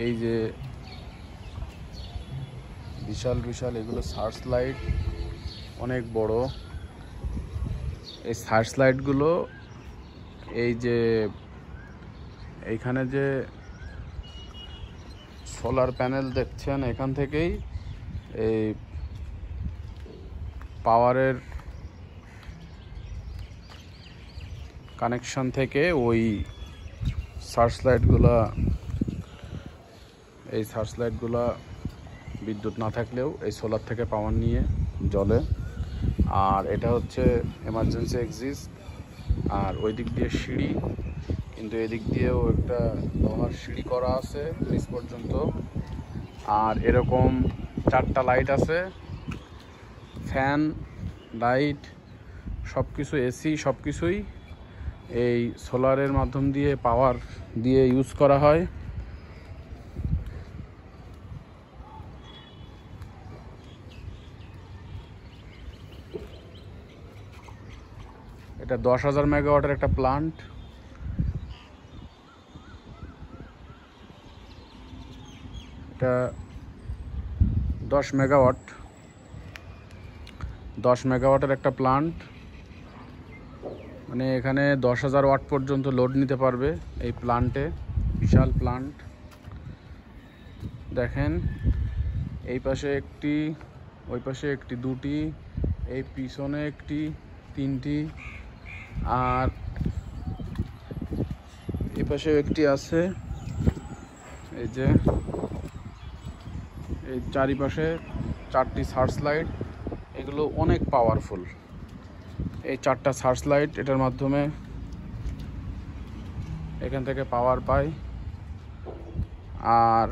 এই যে বিশাল বিশাল এগুলো সার্চ লাইট, অনেক বড়। এই সার্চ লাইটগুলো এই যে এইখানে যে সোলার প্যানেল দেখছেন, এখান থেকেই এই পাওয়ারের কানেকশন থেকে ওই সার্চ লাইটগুলা, এই সার্চ লাইটগুলা বিদ্যুৎ না থাকলেও এই সোলার থেকে পাওয়ার নিয়ে জ্বলে। আর এটা হচ্ছে এমার্জেন্সি এক্সিট। আর ওই দিক দিয়ে সিঁড়ি, কিন্তু এদিক দিয়েও একটা লোহার সিঁড়ি করা আছে নিচ পর্যন্ত। আর এরকম 4টা লাইট আছে, ফ্যান, লাইট, সব কিছু, এসি, সব কিছুই এই সোলারের মাধ্যম দিয়ে পাওয়ার দিয়ে ইউজ করা হয়। এটা 10,000 মেগাওয়াটের একটা প্লান্ট। এটা 10 মেগাওয়াটের একটা প্লান্ট। মানে এখানে 10,000 ওয়াট পর্যন্ত লোড নিতে পারবে এই প্লান্টে। বিশাল প্লান্ট। দেখেন এই পাশে একটি, ওই পাশে একটি, দুটি, এই পিছনে একটি, 3টি, আর এই পাশে একটি আছে। এই যে এই চারিপাশে 4টি সার্চ লাইট, এগুলো অনেক পাওয়ারফুল। এই 4টা সার্চ লাইট, এটার মাধ্যমে এখান থেকে পাওয়ার পাই। আর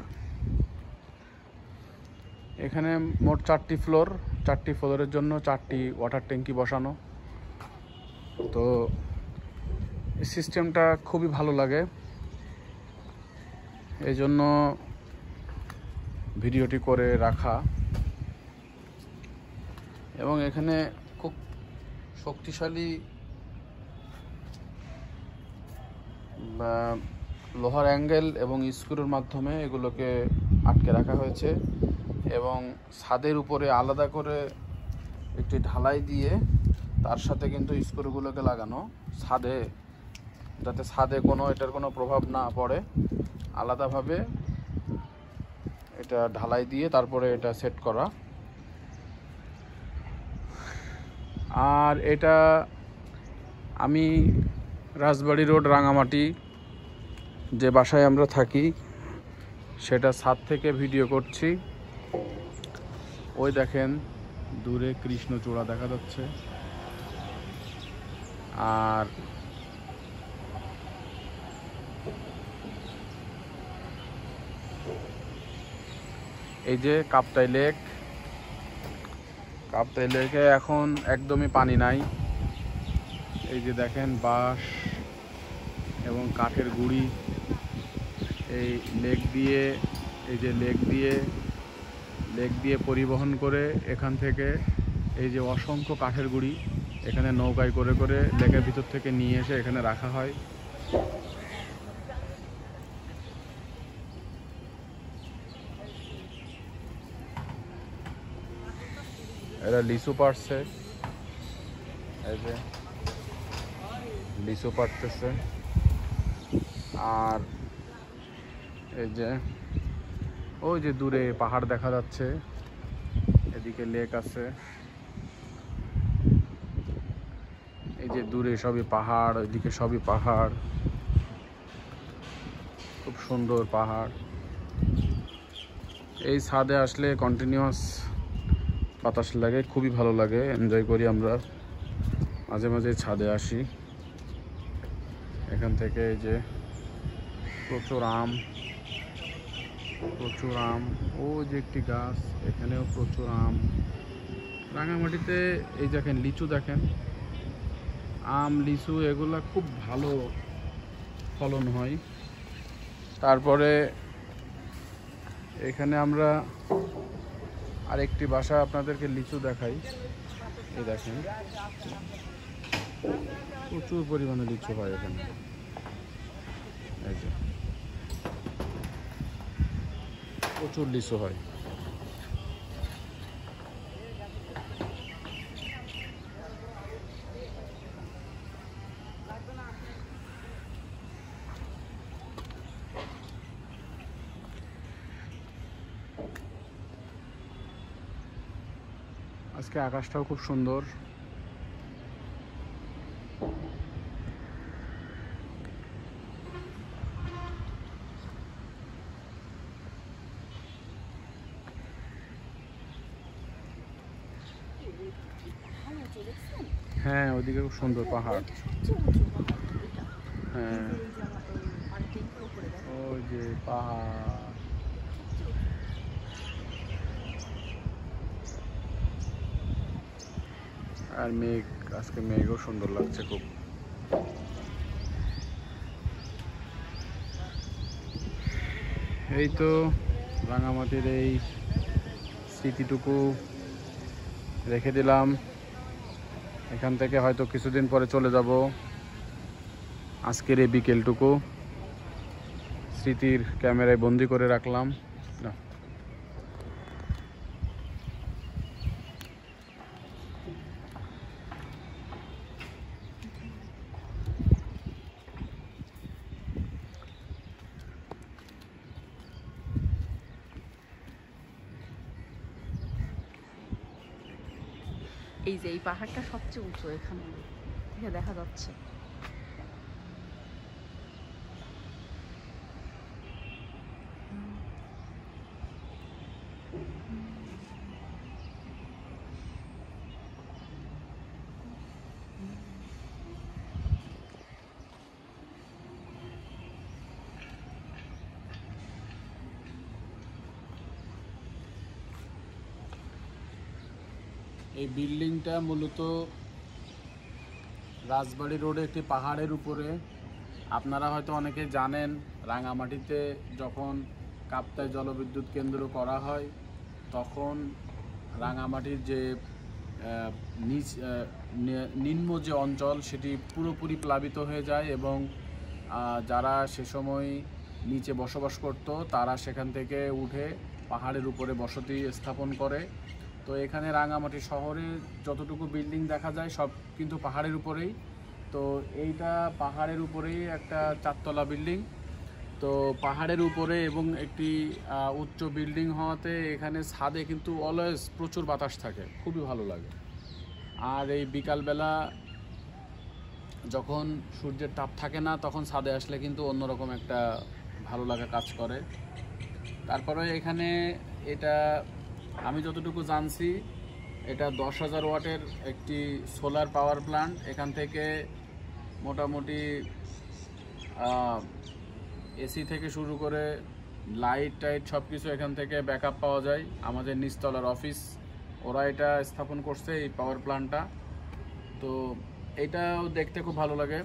এখানে মোট 4টি ফ্লোর, 4টি ফ্লোরের জন্য 4টি ওয়াটার ট্যাঙ্কি বসানো। তো এই সিস্টেমটা খুবই ভালো লাগে, এই জন্য ভিডিওটি করে রাখা। এবং এখানে খুব শক্তিশালী লোহার অ্যাঙ্গেল এবং স্ক্রুর মাধ্যমে এগুলোকে আটকে রাখা হয়েছে। এবং ছাদের উপরে আলাদা করে একটি ঢালাই দিয়ে তার সাথে কিন্তু স্ক্রুগুলোকে লাগানো ছাদে, যাতে ছাদে এটার কোনো প্রভাব না পড়ে। আলাদাভাবে এটা ঢালাই দিয়ে তারপরে এটা সেট করা। আর এটা আমি রাজবাড়ী রোড, রাঙামাটি, যে বাসায় আমরা থাকি, সেটা ছাদ থেকে ভিডিও করছি। ওই দেখেন দূরে কৃষ্ণচূড়া দেখা যাচ্ছে। আর এই যে কাপ্তাই লেক, কাপ্তাই লেকে এখন একদমই পানি নাই। এই যে দেখেন বাঁশ এবং কাঠের গুঁড়ি এই লেক দিয়ে, এই যে লেক দিয়ে পরিবহন করে এখান থেকে এই যে অসংখ্য কাঠের গুঁড়ি এখানে নৌকায় করে করে লেকের ভিতর থেকে নিয়ে এসে এখানে রাখা হয়। এরা লিচু পাড়ছে, এই যে লিচু পাড়তেছে। আর এই যে ওই যে দূরে পাহাড় দেখা যাচ্ছে, এদিকে লেক আছে। এই যে দূরে সবই পাহাড়, ওইদিকে সবই পাহাড়, খুব সুন্দর পাহাড়। এই ছাদে আসলে কন্টিনিউয়াস বাতাস লাগে, খুবই ভালো লাগে, এনজয় করি আমরা। মাঝে মাঝে ছাদে আসি। এখান থেকে এই যে প্রচুর আম, ও যে একটি গাছ, এখানেও প্রচুর আম। রাঙামাটিতে এই দেখেন লিচু, দেখেন আম, লিচু, এগুলা খুব ভালো ফলন হয়। তারপরে এখানে আমরা আরেকটি বাসা আপনাদেরকে লিচু দেখাই। এই দেখেন প্রচুর পরিমাণে লিচু হয় এখানে। এই যে প্রচুর লিচু হয়। আজকে আকাশটাও খুব সুন্দর। হ্যাঁ, ওইদিকে খুব সুন্দর পাহাড়। হ্যাঁ, ওই যে পাহাড়। আর মেঘ, আজকে মেঘও সুন্দর লাগছে খুব। এই তো রাঙামাটির এই স্মৃতিটুকু রেখে দিলাম। এখান থেকে হয়তো কিছুদিন পরে চলে যাব। আজকের এই বিকেলটুকু স্মৃতির ক্যামেরায় বন্দি করে রাখলাম। এই যে এই পাহাড়টা সবচেয়ে উঁচু, এখানে থেকে দেখা যাচ্ছে। এই বিল্ডিংটা মূলত রাজবাড়ী রোডে একটি পাহাড়ের উপরে। আপনারা হয়তো অনেকে জানেন, রাঙামাটিতে যখন কাপ্তাই জলবিদ্যুৎ কেন্দ্র করা হয় তখন রাঙামাটির যে নিম্ন যে অঞ্চল সেটি পুরোপুরি প্লাবিত হয়ে যায় এবং যারা সে সময় নিচে বসবাস করত তারা সেখান থেকে উঠে পাহাড়ের উপরে বসতি স্থাপন করে। তো এখানে রাঙামাটি শহরে যতটুকু বিল্ডিং দেখা যায় সব কিন্তু পাহাড়ের উপরেই। তো এইটা পাহাড়ের উপরেই একটা 4 তলা বিল্ডিং। তো পাহাড়ের উপরে এবং একটি উচ্চ বিল্ডিং হওয়াতে এখানে ছাদে কিন্তু অলওয়েজ প্রচুর বাতাস থাকে, খুবই ভালো লাগে। আর এই বিকালবেলা যখন সূর্যের তাপ থাকে না তখন ছাদে আসলে কিন্তু অন্যরকম একটা ভালো লাগা কাজ করে। তারপরে এখানে এটা আমি যতটুকু জানছি এটা 10,000 ওয়াটের একটি সোলার পাওয়ার প্ল্যান্ট। এখান থেকে মোটামুটি এসি থেকে শুরু করে লাইট টাইট সব কিছু এখান থেকে ব্যাকআপ পাওয়া যায়। আমাদের নিচতলার অফিস ওরা এটা স্থাপন করছে এই পাওয়ার প্ল্যান্টটা। তো এটাও দেখতে খুব ভালো লাগে,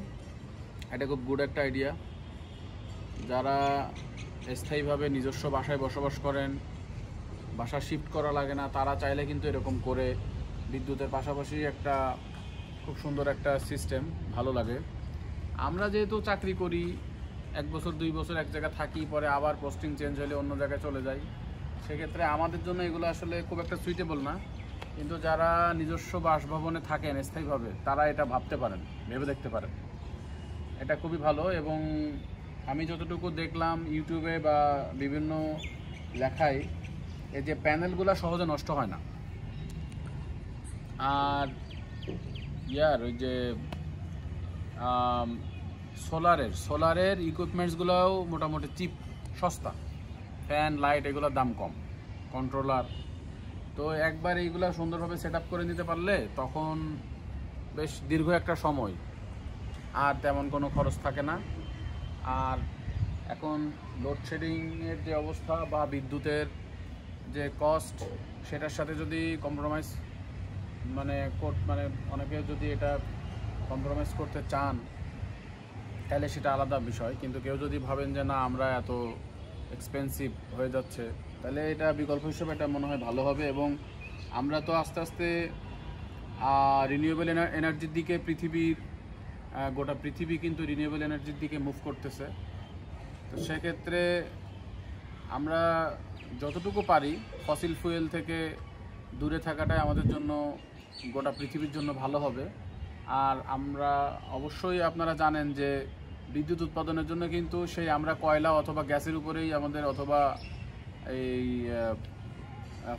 এটা খুব গুড একটা আইডিয়া। যারা স্থায়ীভাবে নিজস্ব বাসায় বসবাস করেন, বাসা শিফট করা লাগে না, তারা চাইলে কিন্তু এরকম করে বিদ্যুতের পাশাপাশি একটা খুব সুন্দর একটা সিস্টেম ভালো লাগে। আমরা যেহেতু চাকরি করি, 1 বছর 2 বছর এক জায়গায় থাকি, পরে আবার পোস্টিং চেঞ্জ হলে অন্য জায়গায় চলে যাই, সেক্ষেত্রে আমাদের জন্য এগুলো আসলে খুব একটা সুইটেবল না। কিন্তু যারা নিজস্ব বাসভবনে থাকেন স্থায়ীভাবে তারা এটা ভাবতে পারেন, ভেবে দেখতে পারেন, এটা খুবই ভালো। এবং আমি যতটুকু দেখলাম ইউটিউবে বা বিভিন্ন লেখায়, এই যে প্যানেলগুলো সহজে নষ্ট হয় না। আর ওই যে সোলারের ইকুইপমেন্টসগুলোও মোটামুটি চিপ, সস্তা। ফ্যান, লাইট এগুলোর দাম কম, কন্ট্রোলার। তো একবার এইগুলো সুন্দরভাবে সেট আপ করে নিতে পারলে তখন বেশ দীর্ঘ একটা সময় আর তেমন কোনো খরচ থাকে না। আর এখন লোডশেডিংয়ের যে অবস্থা বা বিদ্যুতের যে কস্ট, সেটার সাথে যদি কম্প্রোমাইজ মানে অনেকে যদি এটা কম্প্রোমাইজ করতে চান তাহলে সেটা আলাদা বিষয়। কিন্তু কেউ যদি ভাবেন যে না আমরা এত এক্সপেন্সিভ হয়ে যাচ্ছে, তাহলে এটা বিকল্প হিসেবে এটা মনে হয় ভালো হবে। এবং আমরা তো আস্তে আস্তে রিনিউয়েবল এনার্জির দিকে গোটা পৃথিবী কিন্তু রিনিউয়েবল এনার্জির দিকে মুভ করতেছে। তো সেক্ষেত্রে আমরা যতটুকু পারি ফসিল ফুয়েল থেকে দূরে থাকাটাই আমাদের জন্য, গোটা পৃথিবীর জন্য ভালো হবে। আর আমরা অবশ্যই আপনারা জানেন যে বিদ্যুৎ উৎপাদনের জন্য কিন্তু সেই আমরা কয়লা অথবা গ্যাসের উপরেই আমাদের, অথবা এই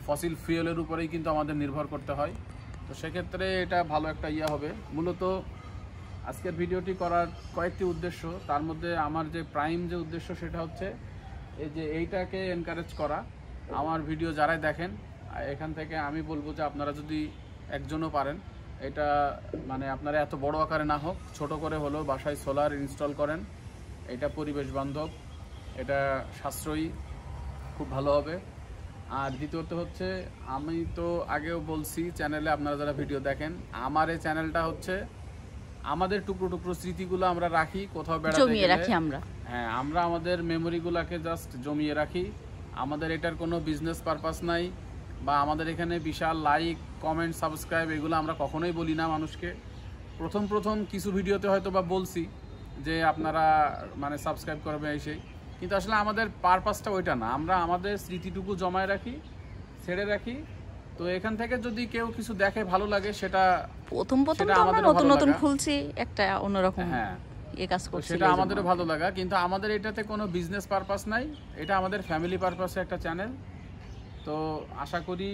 ফসিল ফুয়েলের উপরেই কিন্তু আমাদের নির্ভর করতে হয়। তো সেক্ষেত্রে এটা ভালো একটা হবে। মূলত আজকের ভিডিওটি করার কয়েকটি উদ্দেশ্য, তার মধ্যে আমার যে প্রাইম যে উদ্দেশ্য সেটা হচ্ছে এই যে এইটাকে এনকারেজ করা। আমার ভিডিও যারাই দেখেন, এখান থেকে আমি বলবো যে আপনারা যদি একজনও পারেন, এটা মানে আপনারা এত বড় আকারে না হোক, ছোট করে হলেও বাসায় সোলার ইনস্টল করেন। এটা পরিবেশ বান্ধব, এটা সাশ্রয়ী, খুব ভালো হবে। আর দ্বিতীয়ত হচ্ছে, আমি তো আগেও বলছি চ্যানেলে, আপনারা যারা ভিডিও দেখেন, আমার এই চ্যানেলটা হচ্ছে আমাদের টুকরো টুকরো স্মৃতিগুলো আমরা রাখি, কোথাও বেড়াতে জমিয়ে গেলে। রাখি আমরা। হ্যাঁ, আমরা আমাদের মেমোরিগুলোকে জাস্ট জমিয়ে রাখি। আমাদের এটার কোনো বিজনেস পারপাস নাই, বা আমাদের এখানে বিশাল লাইক কমেন্ট সাবস্ক্রাইব এগুলো আমরা কখনোই বলি না মানুষকে। প্রথম কিছু ভিডিওতে হয়তো বা বলছি যে আপনারা মানে সাবস্ক্রাইব করবে সেই, কিন্তু আসলে আমাদের পারপাসটা ওইটা না। আমরা আমাদের স্মৃতিটুকু জমায় রাখি, ছেড়ে রাখি। তো এখান থেকে যদি কেউ কিছু দেখে ভালো লাগে, সেটা প্রথম তো আমরা আমাদেরও নতুন ভালো নতুন লাগা। খুলছি, একটা অন্যরকম হ্যাঁ, এই কাজ করছি, সেটা আমাদেরও ভালো লাগা। কিন্তু আমাদের এটাতে কোনো বিজনেস পারপাস নাই, এটা আমাদের ফ্যামিলি পারপাসে একটা চ্যানেল। তো আশা করি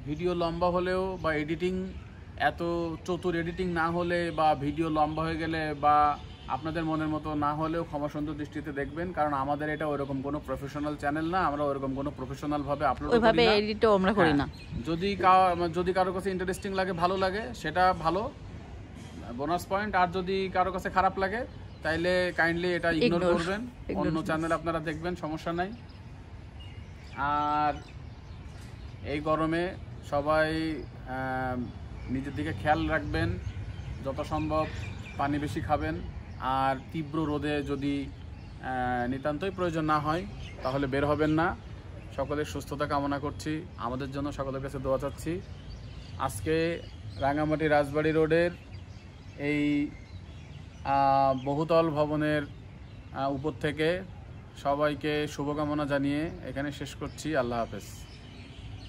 ভিডিও লম্বা হলেও, বা এডিটিং এত চতুর এডিটিং না হলে, বা ভিডিও লম্বা হয়ে গেলে, বা আপনাদের মনের মতো না হলেও ক্ষমা সুন্দর দৃষ্টিতে দেখবেন। কারণ আমাদের এটা ওইরকম কোনো প্রফেশনাল চ্যানেল না, আমরা ওইরকম কোনো প্রফেশনাল ভাবে আপলোড করি না, ওইভাবে এডিটও আমরা করি না। যদি কারো কাছে ইন্টারেস্টিং লাগে, ভালো লাগে, সেটা ভালো বোনাস পয়েন্ট। আর যদি কারো কাছে খারাপ লাগে, তাইলে কাইন্ডলি এটা ইগনোর করবেন, অন্য চ্যানেল আপনারা দেখবেন, সমস্যা নাই। আর এই গরমে সবাই নিজের দিকে খেয়াল রাখবেন, যত সম্ভব পানি বেশি খাবেন। আর তীব্র রোদে যদি নিতান্তই প্রয়োজন না হয়, তাহলে বের হবেন না। সকলের সুস্থতা কামনা করছি, আমাদের জন্য সকলের কাছে দোয়া চাচ্ছি। আজকে রাঙামাটি রাজবাড়ী রোডের এই বহুতল ভবনের উপর থেকে সবাইকে শুভকামনা জানিয়ে এখানে শেষ করছি। আল্লাহ হাফেজ।